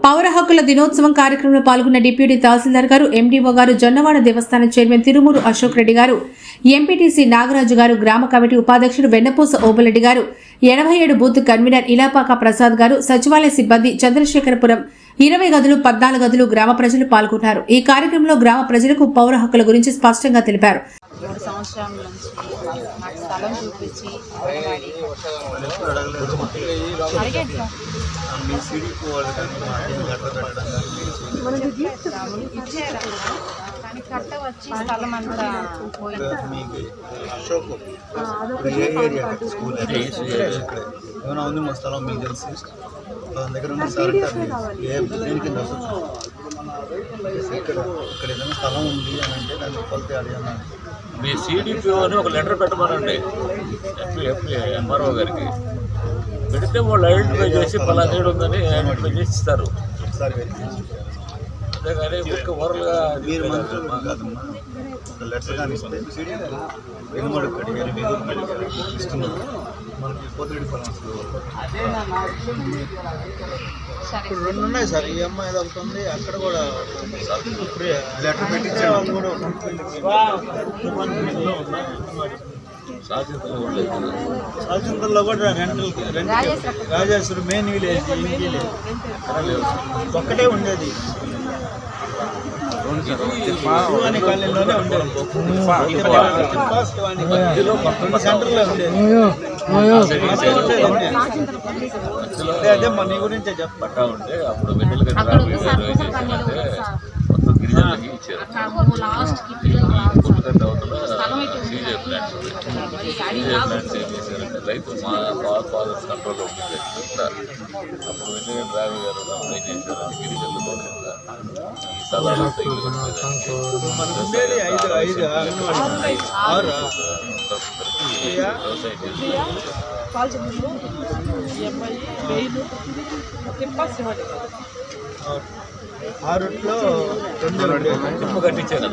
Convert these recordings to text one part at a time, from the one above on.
పౌర హక్కుల దినోత్సవం కార్యక్రమంలో పాల్గొన్న డిప్యూటీ తహసీల్దార్ గారు, ఎండీఓ గారు, జొన్నవాడ దేవస్థానం చైర్మన్ తిరుమూరు అశోక్ రెడ్డి గారు, ఎంపీటీసీ నాగరాజు గారు, గ్రామ కమిటీ ఉపాధ్యక్షుడు వెన్నపూస ఓబులరెడ్డి గారు, 87 బూత్ కన్వీనర్ ఇలాపాక ప్రసాద్ గారు, సచివాలయ సిబ్బంది, చంద్రశేఖరపురం 20 గదులు, 14 గదులు గ్రామ ప్రజలు పాల్గొన్నారు. ఈ కార్యక్రమంలో గ్రామ ప్రజలకు పౌర హక్కుల గురించి స్పష్టంగా తెలిపారు. 3 సంవత్సరాల నుంచి నాకు స్థలం చూపించి ఇచ్చారు, కానీ కట్ట వచ్చి స్థలం అంతా పోయింది. ఏమైనా ఉంది మా స్థలం మీకు తెలిసి దగ్గర ఉంది సార్ ఇక్కడ ఏదైనా స్థలం ఉంది అని అంటే దాన్ని కొలితే అది అన్నాను. మీ సిడిపిఓ అని ఒక లెటర్ పెట్టమనండి ఎంఆర్ఓ గారికి. పెడితే వాళ్ళు ఐడెంటిఫై చేసి పలానా ఉందని ఐడెంటిఫై చేసి ఇస్తారు. అంతేగాని ఊరికి ఓరల్గా మీరు మంత్రులు కాదమ్మా, ఒక లెటర్ కానీ ఇస్తే ఎగుమడి ఇస్తున్నారు మనకి పోతిరెడ్డి పొలం. ఇప్పుడు 2 ఉన్నాయి సార్, ఈ అమ్మాయి ఏదో ఒకటి ఉంది, అక్కడ కూడా ఇప్పుడే లెటర్ పెట్టించాడు కూడా సాల్చింతల్లో కూడా రెంట్ రాజేశ్వరి మెయిన్ విలేజ్ ఒక్కటే ఉండేది. శివాని కాలనీలోనే ఉండేది, సెంటర్లో ఉండేది. అదే మన గురించే చెప్పట్టు ఉంటే అప్పుడు మొత్తం గిరిజనులకి ఇచ్చారు. సీజే ప్లాంట్స్ ఏం చేశారంటే రైతు మా ఫాదర్స్ కంట్రోల్లో ఉండేది. అప్పుడు వెంకయ్య రావి గారు ఏం చేశారు, గిరిజనులతో ఈ స్థలాలు ఆ రూట్లో 2 కట్టించారు.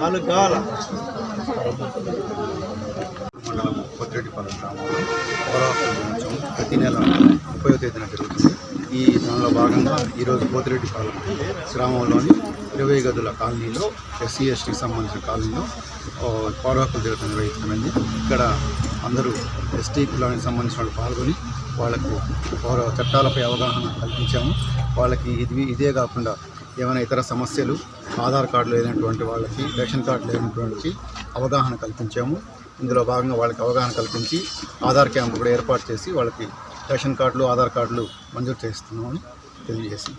4 కావాల. మండలం పొద్దురెడ్డిపాలెం గ్రామంలో పౌర హక్కుల దినోత్సవం ప్రతి నెల 30వ తేదీన జరుగుతుంది. ఈ దానిలో భాగంగా ఈరోజు పొద్దురెడ్డిపాలెం గ్రామంలోని 20 గదుల కాలనీలో ఎస్సీ ఎస్టీకి సంబంధించిన కాలనీలో పౌర హక్కుల దినోత్సవం నిర్వహించడమైంది. ఇక్కడ అందరూ ఎస్టీ కులానికి సంబంధించిన వాళ్ళు పాల్గొని వాళ్లకు పౌర చట్టాలపై అవగాహన కల్పించాము. వాళ్ళకి ఇదే కాకుండా ఏమైనా ఇతర సమస్యలు, ఆధార్ కార్డు లేనటువంటి వాళ్ళకి, రేషన్ కార్డు లేనటువంటి అవగాహన కల్పించాము. ఇందులో భాగంగా వాళ్ళకి అవగాహన కల్పించి ఆధార్ క్యాంపు కూడా ఏర్పాటు చేసి వాళ్ళకి రేషన్ కార్డులు, ఆధార్ కార్డులు మంజూరు చేస్తున్నామని తెలియజేసి